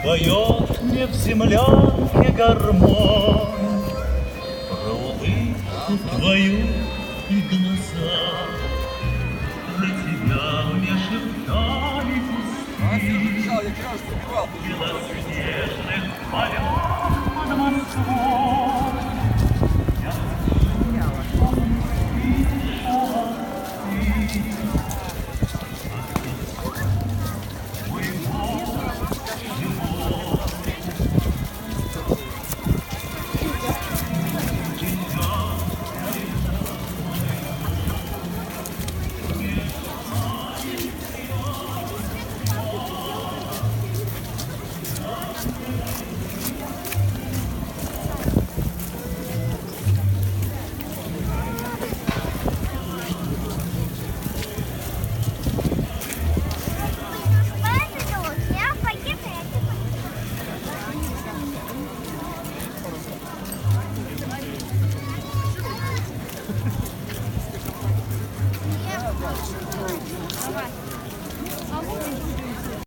Поет мне в землянке гармонь про улыбку твою и глаза. Про тебя мне шептали куски белоснежных полет под Москвой. Давай.